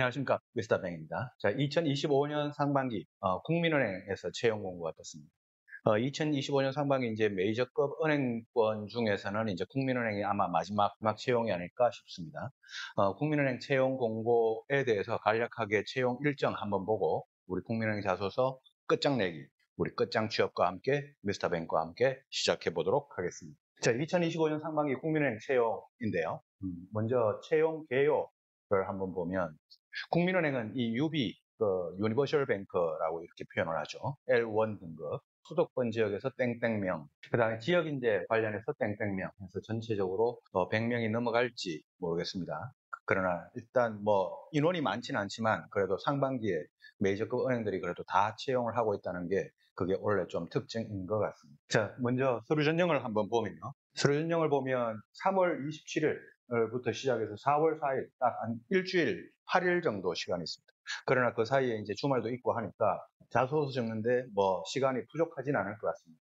안녕하십니까. 미스터 뱅입니다. 자, 2025년 상반기 국민은행에서 채용 공고가 떴습니다. 2025년 상반기 이제 메이저급 은행권 중에서는 이제 국민은행이 아마 마지막 채용이 아닐까 싶습니다. 국민은행 채용 공고에 대해서 간략하게 채용 일정 한번 보고 우리 국민은행 자소서 끝장내기, 우리 끝장 취업과 함께 미스터 뱅과 함께 시작해 보도록 하겠습니다. 자, 2025년 상반기 국민은행 채용인데요. 먼저 채용 개요를 한번 보면 국민은행은 이 UB, 유니버셜 뱅크라고 이렇게 표현을 하죠. L1 등급. 수도권 지역에서 땡땡명, 그 다음에 지역인재 관련해서 땡땡명 해서 전체적으로 100명이 넘어갈지 모르겠습니다. 그러나 일단 뭐 인원이 많지는 않지만 그래도 상반기에 메이저급 은행들이 그래도 다 채용을 하고 있다는 게 그게 원래 좀 특징인 것 같습니다. 자, 먼저 서류 전형을 한번 보면요. 서류 전형을 보면 3월 27일부터 시작해서 4월 4일 딱 한 일주일 8일 정도 시간이 있습니다. 그러나 그 사이에 이제 주말도 있고 하니까 자소서 적는데 뭐 시간이 부족하진 않을 것 같습니다.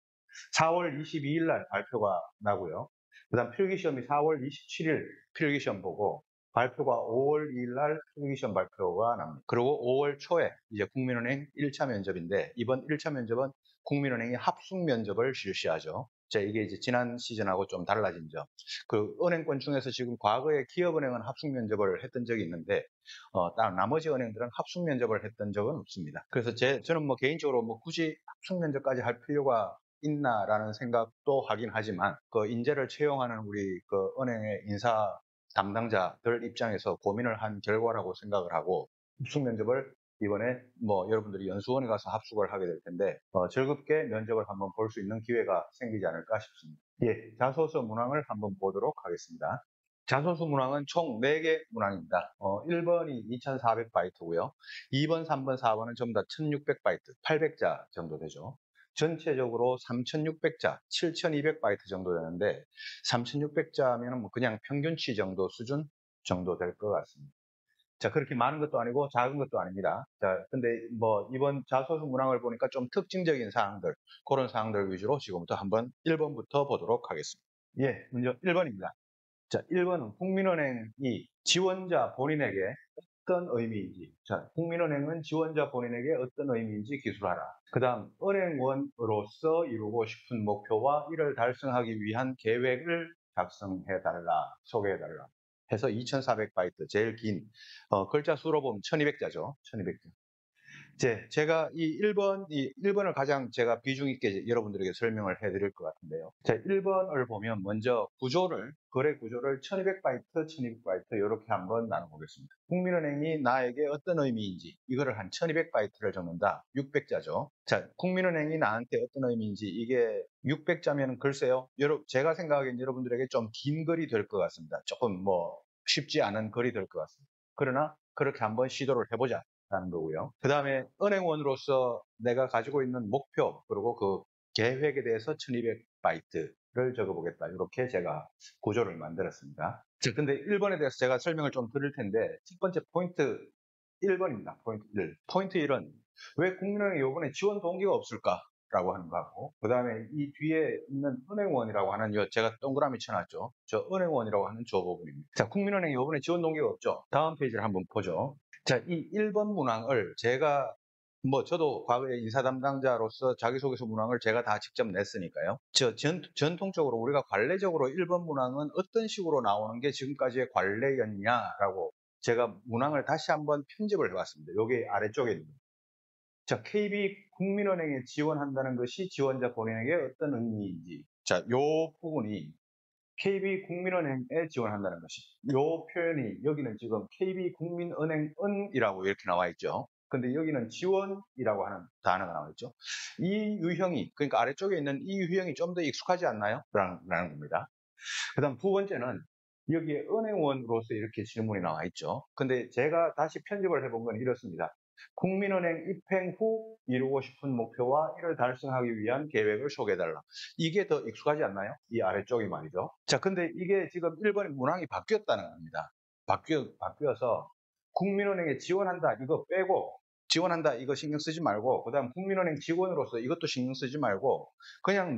4월 22일 날 발표가 나고요. 그다음 필기시험이 4월 27일 필기시험 보고 발표가 5월 2일 날 필기시험 발표가 납니다. 그리고 5월 초에 이제 국민은행 1차 면접인데 이번 1차 면접은 국민은행이 합숙 면접을 실시하죠. 자, 이게 이제 지난 시즌하고 좀 달라진 점. 그 은행권 중에서 지금 과거에 기업은행은 합숙 면접을 했던 적이 있는데 나머지 은행들은 합숙 면접을 했던 적은 없습니다. 그래서 저는 뭐 개인적으로 뭐 굳이 합숙 면접까지 할 필요가 있나라는 생각도 하긴 하지만 그 인재를 채용하는 우리 그 은행의 인사 담당자들 입장에서 고민을 한 결과라고 생각을 하고 합숙 면접을 이번에 뭐 여러분들이 연수원에 가서 합숙을 하게 될 텐데 즐겁게 면접을 한번 볼 수 있는 기회가 생기지 않을까 싶습니다. 예, 자소서 문항을 한번 보도록 하겠습니다. 자소서 문항은 총 4개 문항입니다. 1번이 2400바이트고요. 2번, 3번, 4번은 전부 다 1600바이트, 800자 정도 되죠. 전체적으로 3600자, 7200바이트 정도 되는데 3600자면 뭐 그냥 평균치 정도 수준 정도 될 것 같습니다. 자, 그렇게 많은 것도 아니고 작은 것도 아닙니다. 자, 근데 뭐 이번 자소서 문항을 보니까 좀 특징적인 사항들, 그런 사항들 위주로 지금부터 한번 1번부터 보도록 하겠습니다. 예, 먼저 1번입니다. 자, 1번은 국민은행이 지원자 본인에게 어떤 의미인지, 자, 국민은행은 지원자 본인에게 어떤 의미인지 기술하라. 그 다음, 은행원으로서 이루고 싶은 목표와 이를 달성하기 위한 계획을 작성해달라, 소개해달라. 해서 2400바이트, 제일 긴, 글자 수로 보면 1200자죠. 1200자. 제가 이 1번을 가장 제가 비중 있게 여러분들에게 설명을 해드릴 것 같은데요. 자, 1번을 보면 먼저 거래 구조를 1200바이트, 1200바이트 이렇게 한번 나눠보겠습니다. 국민은행이 나에게 어떤 의미인지 이거를 한 1200바이트를 적는다. 600자죠. 자, 국민은행이 나한테 어떤 의미인지 이게 600자면 글쎄요. 제가 생각하기엔 여러분들에게 좀 긴 글이 될 것 같습니다. 조금 뭐 쉽지 않은 글이 될 것 같습니다. 그러나 그렇게 한번 시도를 해보자. 라는 거고요. 그 다음에 은행원으로서 내가 가지고 있는 목표 그리고 그 계획에 대해서 1200바이트를 적어보겠다. 이렇게 제가 구조를 만들었습니다. 자, 근데 1번에 대해서 제가 설명을 좀 드릴 텐데 첫 번째 포인트 1번입니다. 포인트 1. 포인트 1은 왜 국민은행이 이번에 지원 동기가 없을까? 라고 하는 거고, 그 다음에 이 뒤에 있는 은행원이라고 하는 제가 동그라미 쳐놨죠. 저 은행원이라고 하는 저 부분입니다. 자, 국민은행이 이번에 지원 동기가 없죠. 다음 페이지를 한번 보죠. 자, 이 1번 문항을 제가 저도 과거에 인사 담당자로서 자기소개서 문항을 제가 다 직접 냈으니까요. 전통적으로 우리가 관례적으로 1번 문항은 어떤 식으로 나오는 게 지금까지의 관례였냐라고 제가 문항을 다시 한번 편집을 해봤습니다. 여기 아래쪽에 있는. 자, KB 국민은행에 지원한다는 것이 지원자 본인에게 어떤 의미인지. 자, 요 부분이 KB 국민은행에 지원한다는 것이. 요 표현이 여기는 지금 KB 국민은행은이라고 이렇게 나와 있죠. 근데 여기는 지원이라고 하는 단어가 나와 있죠. 이 유형이, 그러니까 아래쪽에 있는 이 유형이 좀 더 익숙하지 않나요? 라는 겁니다. 그 다음 두 번째는 여기에 은행원으로서 이렇게 질문이 나와 있죠. 근데 제가 다시 편집을 해본 건 이렇습니다. 국민은행 입행 후 이루고 싶은 목표와 이를 달성하기 위한 계획을 소개해달라. 이게 더 익숙하지 않나요? 이 아래쪽이 말이죠. 자, 근데 이게 지금 1번의 문항이 바뀌었다는 겁니다. 바뀌어서 국민은행에 지원한다 이거 빼고 지원한다 이거 신경 쓰지 말고 그 다음 국민은행 직원으로서 이것도 신경 쓰지 말고 그냥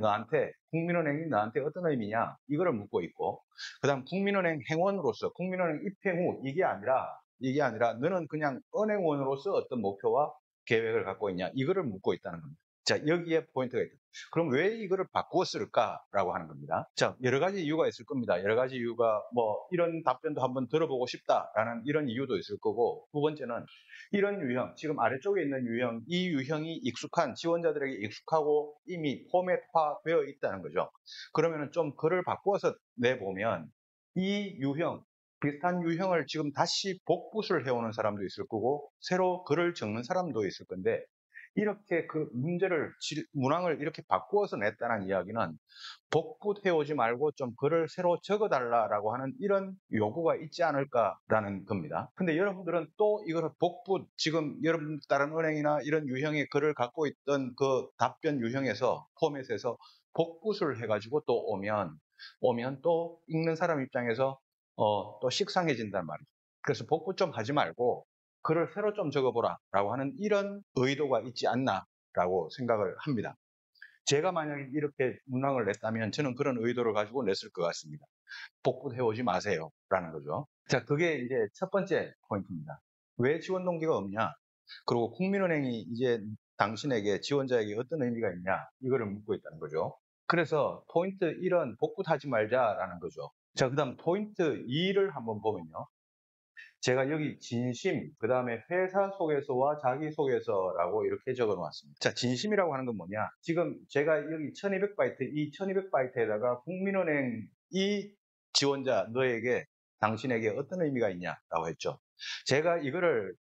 국민은행이 너한테 어떤 의미냐 이거를 묻고 있고 그 다음 국민은행 행원으로서 국민은행 입행 후 이게 아니라 이게 아니라 너는 그냥 은행원으로서 어떤 목표와 계획을 갖고 있냐, 이거를 묻고 있다는 겁니다. 자, 여기에 포인트가 있다. 그럼 왜 이거를 바꾸었을까라고 하는 겁니다. 자, 여러 가지 이유가 있을 겁니다. 여러 가지 이유가 뭐 이런 답변도 한번 들어보고 싶다라는 이런 이유도 있을 거고, 두 번째는 이런 유형, 지금 아래쪽에 있는 유형, 이 유형이 익숙한 지원자들에게 익숙하고 이미 포맷화되어 있다는 거죠. 그러면은 좀 글을 바꾸어서 내보면 이 유형, 비슷한 유형을 지금 다시 복붙을 해오는 사람도 있을 거고 새로 글을 적는 사람도 있을 건데, 이렇게 그 문제를, 문항을 이렇게 바꾸어서 냈다는 이야기는 복붙해오지 말고 좀 글을 새로 적어달라라고 하는 이런 요구가 있지 않을까라는 겁니다. 근데 여러분들은 또 이거를 복붙, 지금 여러분 다른 은행이나 이런 유형의 글을 갖고 있던 그 답변 유형에서, 포맷에서 복붙을 해가지고 또 오면 또 읽는 사람 입장에서 또 식상해진단 말이죠. 그래서 복붙 좀 하지 말고 글을 새로 좀 적어보라 라고 하는 이런 의도가 있지 않나 라고 생각을 합니다. 제가 만약에 이렇게 문항을 냈다면 저는 그런 의도를 가지고 냈을 것 같습니다. 복붙해오지 마세요 라는 거죠. 자, 그게 이제 첫 번째 포인트입니다. 왜 지원 동기가 없냐, 그리고 국민은행이 이제 당신에게, 지원자에게 어떤 의미가 있냐, 이거를 묻고 있다는 거죠. 그래서 포인트 1은 복붙하지 말자라는 거죠. 자, 그 다음 포인트 2를 한번 보면요. 제가 여기 진심, 그 다음에 회사 소개서와 자기소개서라고 이렇게 적어 놓았습니다. 자, 진심이라고 하는 건 뭐냐? 지금 제가 여기 1200바이트, 이 1200바이트에다가 국민은행 이 지원자, 너에게, 당신에게 어떤 의미가 있냐라고 했죠. 제가 이거를,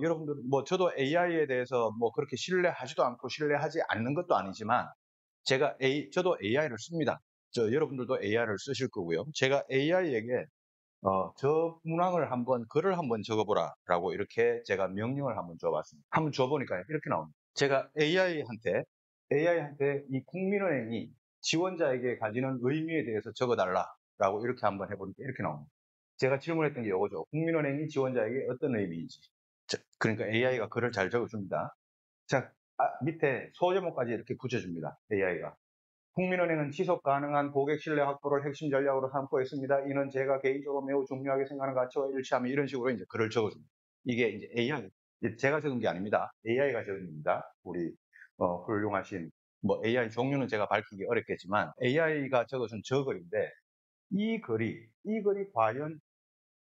여러분들, 뭐, 저도 AI에 대해서 뭐 그렇게 신뢰하지도 않고 신뢰하지 않는 것도 아니지만, 저도 AI를 씁니다. 여러분들도 AI를 쓰실 거고요. 제가 AI에게 저 문항을 글을 한번 적어보라 라고 이렇게 제가 명령을 한번 줘봤습니다. 한번 줘보니까 이렇게 나옵니다. 제가 AI한테 이 국민은행이 지원자에게 가지는 의미에 대해서 적어달라 라고 이렇게 한번 해보니까 이렇게 나옵니다. 제가 질문했던 게 이거죠. 국민은행이 지원자에게 어떤 의미인지. 그러니까 AI가 글을 잘 적어줍니다. 자, 밑에 소제목까지 이렇게 붙여줍니다. AI가. 국민은행은 지속 가능한 고객 신뢰 확보를 핵심 전략으로 삼고 있습니다. 이는 제가 개인적으로 매우 중요하게 생각하는 가치와 일치하며, 이런 식으로 이제 글을 적어줍니다. 이게 이제 AI, 제가 적은 게 아닙니다. AI가 적은 겁니다. 우리 훌륭하신 뭐 AI 종류는 제가 밝히기 어렵겠지만 AI가 적어준 저 글인데, 이 글이 과연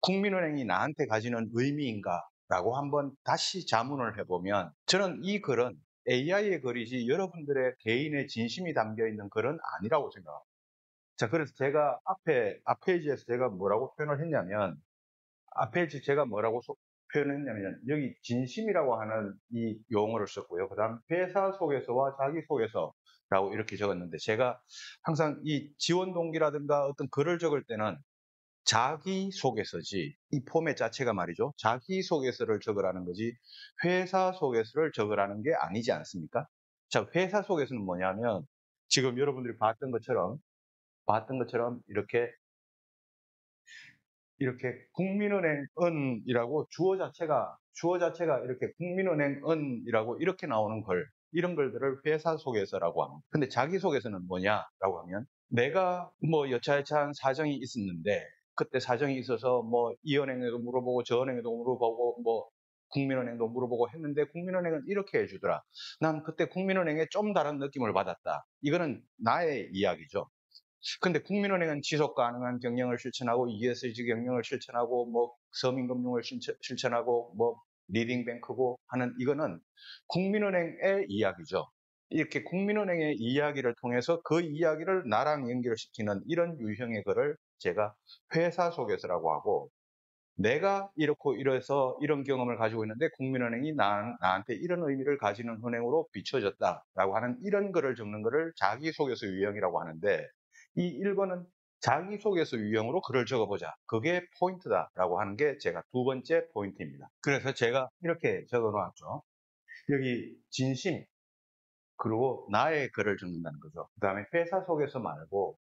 국민은행이 나한테 가지는 의미인가라고 한번 다시 자문을 해보면, 저는 이 글은 AI의 글이지 여러분들의 개인의 진심이 담겨 있는 글은 아니라고 생각합니다. 자, 그래서 제가 앞페이지에서 제가 뭐라고 표현을 했냐면, 여기 진심이라고 하는 이 용어를 썼고요. 그 다음 회사 소개서와 자기소개서라고 이렇게 적었는데, 제가 항상 이 지원 동기라든가 어떤 글을 적을 때는 자기소개서지, 이 포맷 자체가 말이죠. 자기소개서를 적으라는 거지 회사 소개서를 적으라는 게 아니지 않습니까? 자, 회사 소개서는 뭐냐면 지금 여러분들이 봤던 것처럼 이렇게 국민은행은이라고 주어 자체가 이렇게 국민은행은이라고 이렇게 나오는 글, 이런 글들을 회사 소개서라고 합니다. 근데 자기소개서는 뭐냐라고 하면, 내가 뭐 여차여차한 사정이 있었는데, 그때 사정이 있어서 뭐 이 은행에도 물어보고 저 은행에도 물어보고 뭐 국민은행도 물어보고 했는데 국민은행은 이렇게 해주더라. 난 그때 국민은행에 좀 다른 느낌을 받았다. 이거는 나의 이야기죠. 근데 국민은행은 지속 가능한 경영을 실천하고 ESG 경영을 실천하고 뭐 서민금융을 실천하고 뭐 리딩뱅크고 하는, 이거는 국민은행의 이야기죠. 이렇게 국민은행의 이야기를 통해서 그 이야기를 나랑 연결시키는 이런 유형의 글을 제가 회사 소개서라고 하고, 내가 이렇고 이래서 이런 경험을 가지고 있는데 국민은행이 나한테 이런 의미를 가지는 은행으로 비춰졌다라고 하는 이런 글을 적는 글을 자기소개서 유형이라고 하는데, 이 1번은 자기소개서 유형으로 글을 적어보자, 그게 포인트다라고 하는 게 제가 두 번째 포인트입니다. 그래서 제가 이렇게 적어놓았죠. 여기 진심, 그리고 나의 글을 적는다는 거죠. 그 다음에 회사 소개서 말고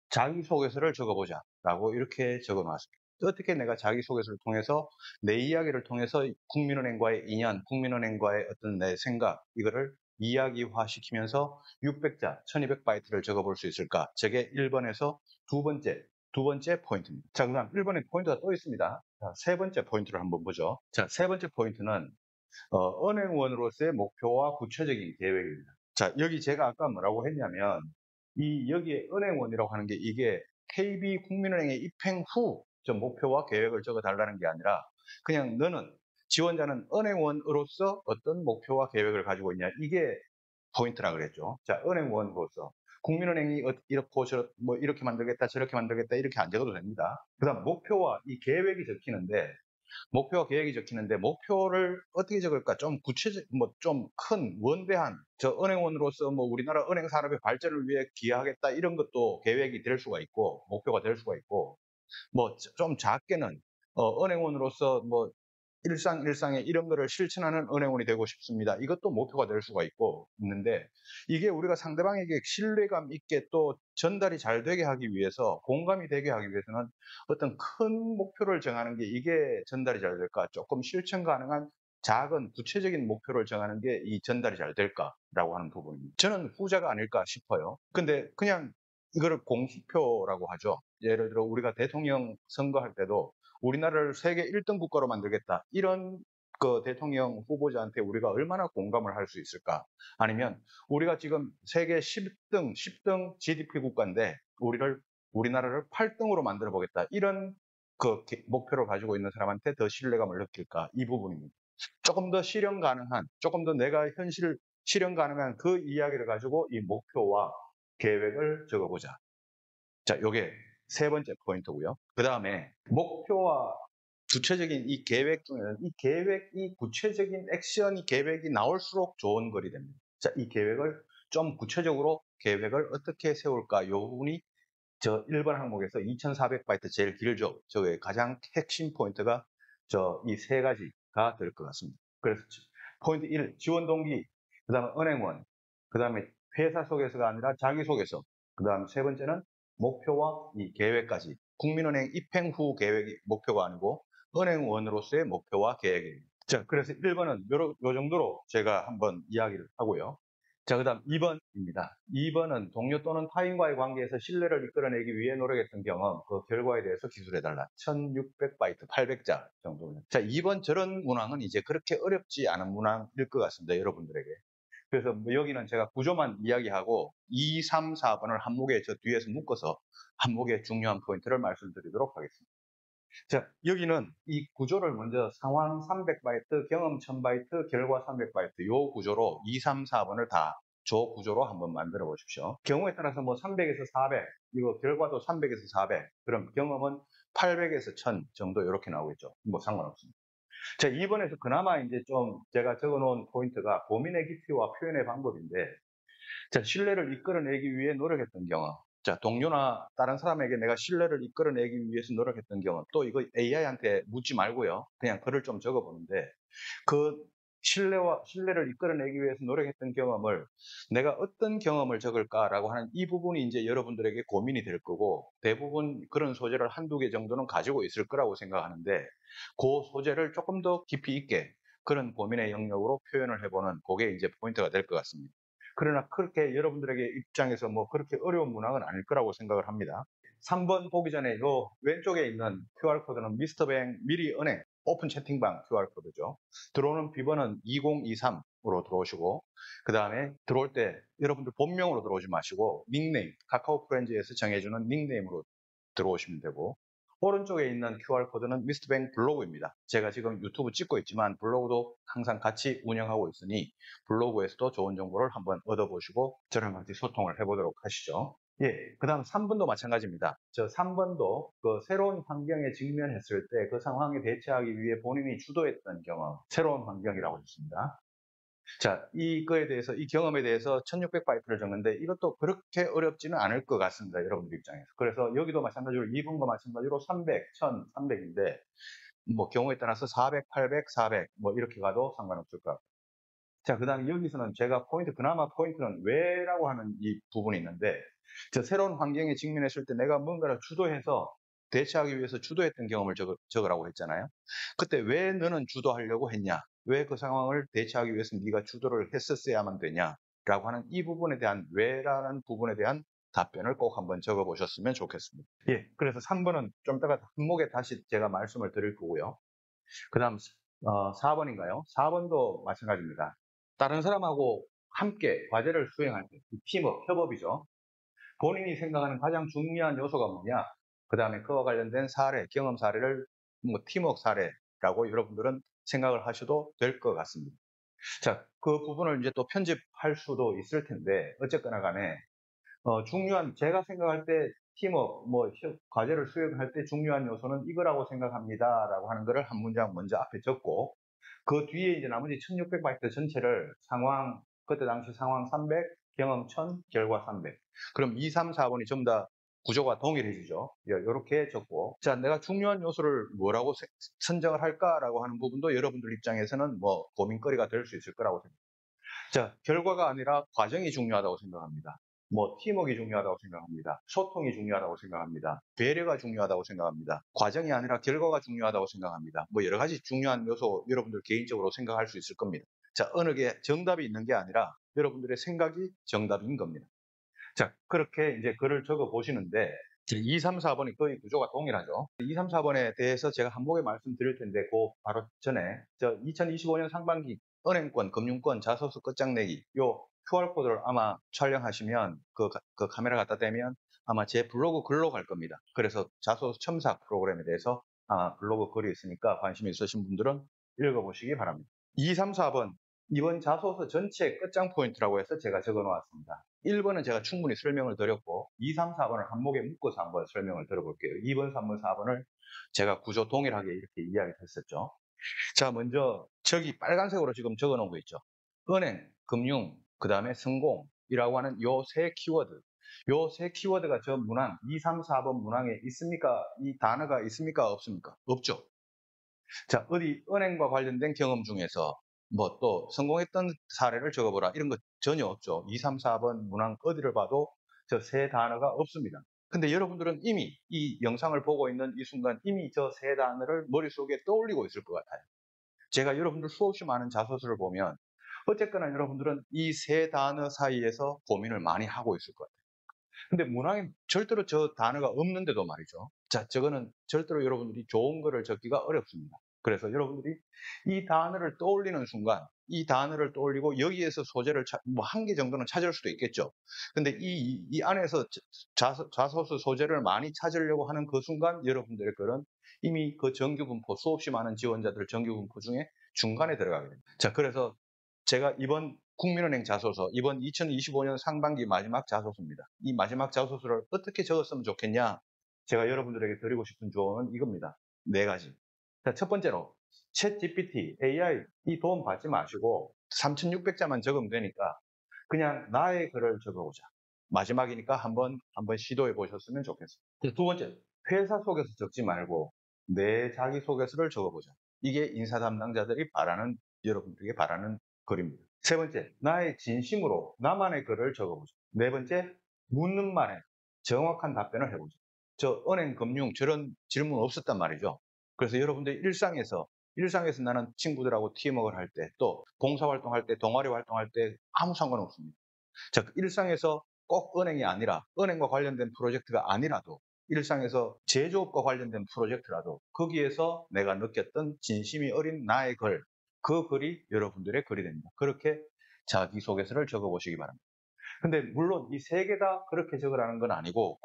자기소개서를 적어보자 라고 이렇게 적어놨습니다. 어떻게 내가 자기소개서를 통해서, 내 이야기를 통해서 국민은행과의 인연, 국민은행과의 어떤 내 생각, 이거를 이야기화 시키면서 600자, 1200바이트를 적어볼 수 있을까? 저게 1번에서 두 번째 두 번째 포인트입니다. 자, 그 다음 1번에 포인트가 또 있습니다. 자, 세 번째 포인트를 한번 보죠. 자, 세 번째 포인트는 은행원으로서의 목표와 구체적인 계획입니다. 자, 여기 제가 아까 뭐라고 했냐면 여기에 은행원이라고 하는 게 이게 KB 국민은행에 입행 후 저 목표와 계획을 적어 달라는 게 아니라 그냥 너는 지원자는 은행원으로서 어떤 목표와 계획을 가지고 있냐, 이게 포인트라 그랬죠. 자, 은행원으로서 국민은행이 이렇게 뭐 이렇게 만들겠다, 저렇게 만들겠다, 이렇게 안 적어도 됩니다. 그다음 목표와 이 계획이 적히는데, 목표와 계획이 적히는데 목표를 어떻게 적을까? 좀 구체적, 뭐 좀 큰 원대한, 저 은행원으로서 뭐 우리나라 은행 산업의 발전을 위해 기여하겠다, 이런 것도 계획이 될 수가 있고 목표가 될 수가 있고, 뭐 좀 작게는 은행원으로서 뭐 일상에 이런 거를 실천하는 은행원이 되고 싶습니다, 이것도 목표가 될 수가 있는데, 이게 우리가 상대방에게 신뢰감 있게 또 전달이 잘 되게 하기 위해서, 공감이 되게 하기 위해서는 어떤 큰 목표를 정하는 게 이게 전달이 잘 될까? 조금 실천 가능한 작은 구체적인 목표를 정하는 게 이 전달이 잘 될까라고 하는 부분입니다. 저는 후자가 아닐까 싶어요. 근데 그냥 이거를 공수표라고 하죠. 예를 들어 우리가 대통령 선거할 때도 우리나라를 세계 1등 국가로 만들겠다, 이런 그 대통령 후보자한테 우리가 얼마나 공감을 할 수 있을까? 아니면 우리가 지금 세계 10등 GDP 국가인데 우리나라를 8등으로 만들어 보겠다, 이런 그 목표를 가지고 있는 사람한테 더 신뢰감을 느낄까? 이 부분입니다. 조금 더 조금 더 내가 실현 가능한 그 이야기를 가지고 이 목표와 계획을 적어보자. 자, 요게 세 번째 포인트고요. 그 다음에 목표와 구체적인 이 계획 중에는 이 구체적인 액션이 계획이 나올수록 좋은 글이 됩니다. 자, 이 계획을 좀 구체적으로 계획을 어떻게 세울까? 요 부분이 저 1번 항목에서 2400바이트 제일 길죠. 저의 가장 핵심 포인트가 저 이 세 가지가 될 것 같습니다. 그래서 포인트 1, 지원 동기, 그 다음에 은행원, 그 다음에 회사 속에서가 아니라 자기소개서, 그 다음 세 번째는 목표와 이 계획까지. 국민은행 입행 후 계획이 목표가 아니고 은행원으로서의 목표와 계획입니다. 자, 그래서 1번은 요 정도로 제가 한번 이야기를 하고요. 자, 그 다음 2번입니다. 2번은 동료 또는 타인과의 관계에서 신뢰를 이끌어내기 위해 노력했던 경험, 그 결과에 대해서 기술해달라. 1600바이트, 800자 정도는. 자, 2번 저런 문항은 이제 그렇게 어렵지 않은 문항일 것 같습니다, 여러분들에게. 그래서 뭐 여기는 제가 구조만 이야기하고 2, 3, 4번을 한목에 저 뒤에서 묶어서 한목의 중요한 포인트를 말씀드리도록 하겠습니다. 자, 여기는 이 구조를 먼저 상황 300바이트, 경험 1000바이트, 결과 300바이트, 요 구조로 2, 3, 4번을 다 조 구조로 한번 만들어 보십시오. 경우에 따라서 뭐 300에서 400, 이거 결과도 300에서 400, 그럼 경험은 800에서 1000 정도 이렇게 나오겠죠. 뭐 상관없습니다. 자, 2번에서 그나마 이제 좀 제가 적어 놓은 포인트가 고민의 깊이와 표현의 방법인데, 자, 신뢰를 이끌어내기 위해 노력했던 경험. 자, 동료나 다른 사람에게 내가 신뢰를 이끌어내기 위해서 노력했던 경험. 또 이거 AI한테 묻지 말고요. 그냥 글을 좀 적어보는데, 그 신뢰를 이끌어내기 위해서 노력했던 경험을 내가 어떤 경험을 적을까라고 하는 이 부분이 이제 여러분들에게 고민이 될 거고, 대부분 그런 소재를 한두 개 정도는 가지고 있을 거라고 생각하는데, 그 소재를 조금 더 깊이 있게 그런 고민의 영역으로 표현을 해보는 그게 이제 포인트가 될 것 같습니다. 그러나 그렇게 여러분들에게 입장에서 뭐 그렇게 어려운 문항은 아닐 거라고 생각을 합니다. 3번 보기 전에 요 왼쪽에 있는 QR코드는 미스터뱅 미리 은행 오픈 채팅방 QR코드죠. 들어오는 비번은 2023으로 들어오시고, 그 다음에 들어올 때 여러분들 본명으로 들어오지 마시고 닉네임, 카카오 프렌즈에서 정해주는 닉네임으로 들어오시면 되고, 오른쪽에 있는 QR코드는 미스터뱅 블로그입니다. 제가 지금 유튜브 찍고 있지만 블로그도 항상 같이 운영하고 있으니 블로그에서도 좋은 정보를 한번 얻어보시고 저랑 같이 소통을 해보도록 하시죠. 예, 그 다음 3번도 마찬가지입니다. 저 3번도 그 새로운 환경에 직면했을 때 그 상황에 대처하기 위해 본인이 주도했던 경험, 새로운 환경이라고 했습니다. 자, 이거에 대해서, 이 경험에 대해서 1600바이트를 적는데 이것도 그렇게 어렵지는 않을 것 같습니다, 여러분들 입장에서. 그래서 여기도 마찬가지로 2번과 마찬가지로 300, 1000, 300인데 뭐 경우에 따라서 400, 800, 400 뭐 이렇게 가도 상관없을 것 같아요. 자, 그 다음에 여기서는 제가 그나마 포인트는 왜라고 하는 이 부분이 있는데, 저 새로운 환경에 직면했을 때 내가 뭔가를 주도해서 대처하기 위해서 주도했던 경험을 적으라고 했잖아요. 그때 왜 너는 주도하려고 했냐? 왜 그 상황을 대처하기 위해서 네가 주도를 했었어야만 되냐? 라고 하는 이 부분에 대한 왜라는 부분에 대한 답변을 꼭 한번 적어 보셨으면 좋겠습니다. 예, 그래서 3번은 좀 이따가 한목에 다시 제가 말씀을 드릴 거고요. 그 다음 4번인가요? 4번도 마찬가지입니다. 다른 사람하고 함께 과제를 수행할 때 팀워크, 협업이죠. 본인이 생각하는 가장 중요한 요소가 뭐냐? 그 다음에 그와 관련된 사례, 경험 사례를 팀워크 사례라고 여러분들은 생각을 하셔도 될 것 같습니다. 자, 그 부분을 이제 또 편집할 수도 있을 텐데 어쨌거나 간에 중요한 제가 생각할 때 팀워크, 과제를 수행할 때 중요한 요소는 이거라고 생각합니다라고 하는 거를 한 문장 먼저 앞에 적고 그 뒤에 이제 나머지 1600바이트 전체를 상황, 그때 당시 상황 300, 경험 1000, 결과 300. 그럼 2, 3, 4번이 전부 다 구조가 동일해지죠. 이렇게 적고. 자, 내가 중요한 요소를 뭐라고 선정을 할까라고 하는 부분도 여러분들 입장에서는 고민거리가 될 수 있을 거라고 생각합니다. 자, 결과가 아니라 과정이 중요하다고 생각합니다. 팀워크가 중요하다고 생각합니다. 소통이 중요하다고 생각합니다. 배려가 중요하다고 생각합니다. 과정이 아니라 결과가 중요하다고 생각합니다. 여러 가지 중요한 요소 여러분들 개인적으로 생각할 수 있을 겁니다. 자, 어느 게 정답이 있는 게 아니라 여러분들의 생각이 정답인 겁니다. 자, 그렇게 이제 글을 적어 보시는데 2, 3, 4번이 거의 구조가 동일하죠. 2, 3, 4번에 대해서 제가 한목에 말씀드릴 텐데 바로 전에 2025년 상반기 은행권, 금융권, 자소서 끝장내기 요 QR코드를 아마 촬영하시면 그 카메라 갖다 대면 아마 제 블로그 글로 갈 겁니다. 그래서 자소서 첨삭 프로그램에 대해서 블로그 글이 있으니까 관심 있으신 분들은 읽어보시기 바랍니다. 2, 3, 4번 이번 자소서 전체 끝장 포인트라고 해서 제가 적어 놓았습니다. 1번은 제가 충분히 설명을 드렸고 2, 3, 4번을 한목에 묶어서 한번 설명을 들어볼게요. 2번, 3번, 4번을 제가 구조 동일하게 이렇게 이야기를 했었죠. 자, 먼저 저기 빨간색으로 지금 적어 놓은 거 있죠. 은행, 금융, 그 다음에 성공이라고 하는 요 세 키워드. 요 세 키워드가 저 문항 2, 3, 4번 문항에 있습니까? 이 단어가 있습니까? 없습니까? 없죠. 자, 어디 은행과 관련된 경험 중에서 또 성공했던 사례를 적어보라 이런 거 전혀 없죠. 2, 3, 4번 문항 어디를 봐도 저 세 단어가 없습니다. 근데 여러분들은 이미 이 영상을 보고 있는 이 순간 이미 저 세 단어를 머릿속에 떠올리고 있을 것 같아요. 제가 여러분들 수없이 많은 자소서를 보면 어쨌거나 여러분들은 이 세 단어 사이에서 고민을 많이 하고 있을 것 같아요. 근데 문항에 절대로 저 단어가 없는데도 말이죠. 자, 저거는 절대로 여러분들이 좋은 거를 적기가 어렵습니다. 그래서 여러분들이 이 단어를 떠올리는 순간 이 단어를 떠올리고 여기에서 소재를 한 개 정도는 찾을 수도 있겠죠. 근데 이 안에서 자소서 소재를 많이 찾으려고 하는 그 순간 여러분들의 글은 이미 그 정규분포 수없이 많은 지원자들 정규분포 중에 중간에 들어가게 됩니다. 자, 그래서 제가 이번 국민은행 자소서, 이번 2025년 상반기 마지막 자소서입니다. 이 마지막 자소서를 어떻게 적었으면 좋겠냐? 제가 여러분들에게 드리고 싶은 조언은 이겁니다. 4가지. 자, 첫 번째로 챗 GPT, AI 이 도움 받지 마시고 3,600자만 적으면 되니까 그냥 나의 글을 적어보자. 마지막이니까 한번 시도해 보셨으면 좋겠습니다. 두 번째, 회사 속에서 적지 말고 내 자기소개서를 적어보자. 이게 인사 담당자들이 여러분들에게 바라는 글입니다. 세 번째, 나의 진심으로 나만의 글을 적어보자. 네 번째, 묻는 말에 정확한 답변을 해보자. 저 은행, 금융 저런 질문 없었단 말이죠. 그래서 여러분들 일상에서 나는 친구들하고 팀워크를 할 때, 또 봉사활동할 때, 동아리 활동할 때 아무 상관없습니다. 자, 일상에서 꼭 은행이 아니라 은행과 관련된 프로젝트가 아니라도 일상에서 제조업과 관련된 프로젝트라도 거기에서 내가 느꼈던 진심이 어린 나의 글, 그 글이 여러분들의 글이 됩니다. 그렇게 자기소개서를 적어보시기 바랍니다. 근데 물론 이 3개 다 그렇게 적으라는 건 아니고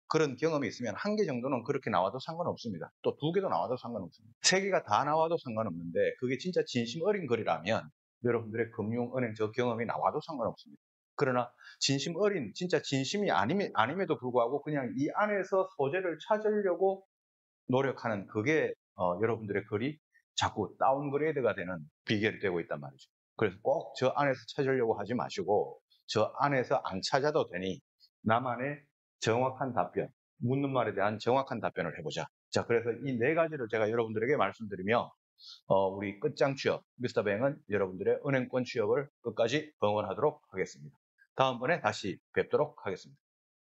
그런 경험이 있으면 1개 정도는 그렇게 나와도 상관없습니다. 또 2개도 나와도 상관없습니다. 3개가 다 나와도 상관없는데 그게 진짜 진심 어린 글이라면 여러분들의 금융, 은행 저 경험이 나와도 상관없습니다. 그러나 진심 어린 진짜 진심이 아님에도 불구하고 그냥 이 안에서 소재를 찾으려고 노력하는 그게 여러분들의 글이 자꾸 다운그레이드가 되는 비결이 되고 있단 말이죠. 그래서 꼭 저 안에서 찾으려고 하지 마시고 저 안에서 안 찾아도 되니 나만의 정확한 답변, 묻는 말에 대한 정확한 답변을 해보자. 자, 그래서 이 4가지를 제가 여러분들에게 말씀드리며 우리 끝장 취업 미스터뱅은 여러분들의 은행권 취업을 끝까지 응원하도록 하겠습니다. 다음번에 다시 뵙도록 하겠습니다.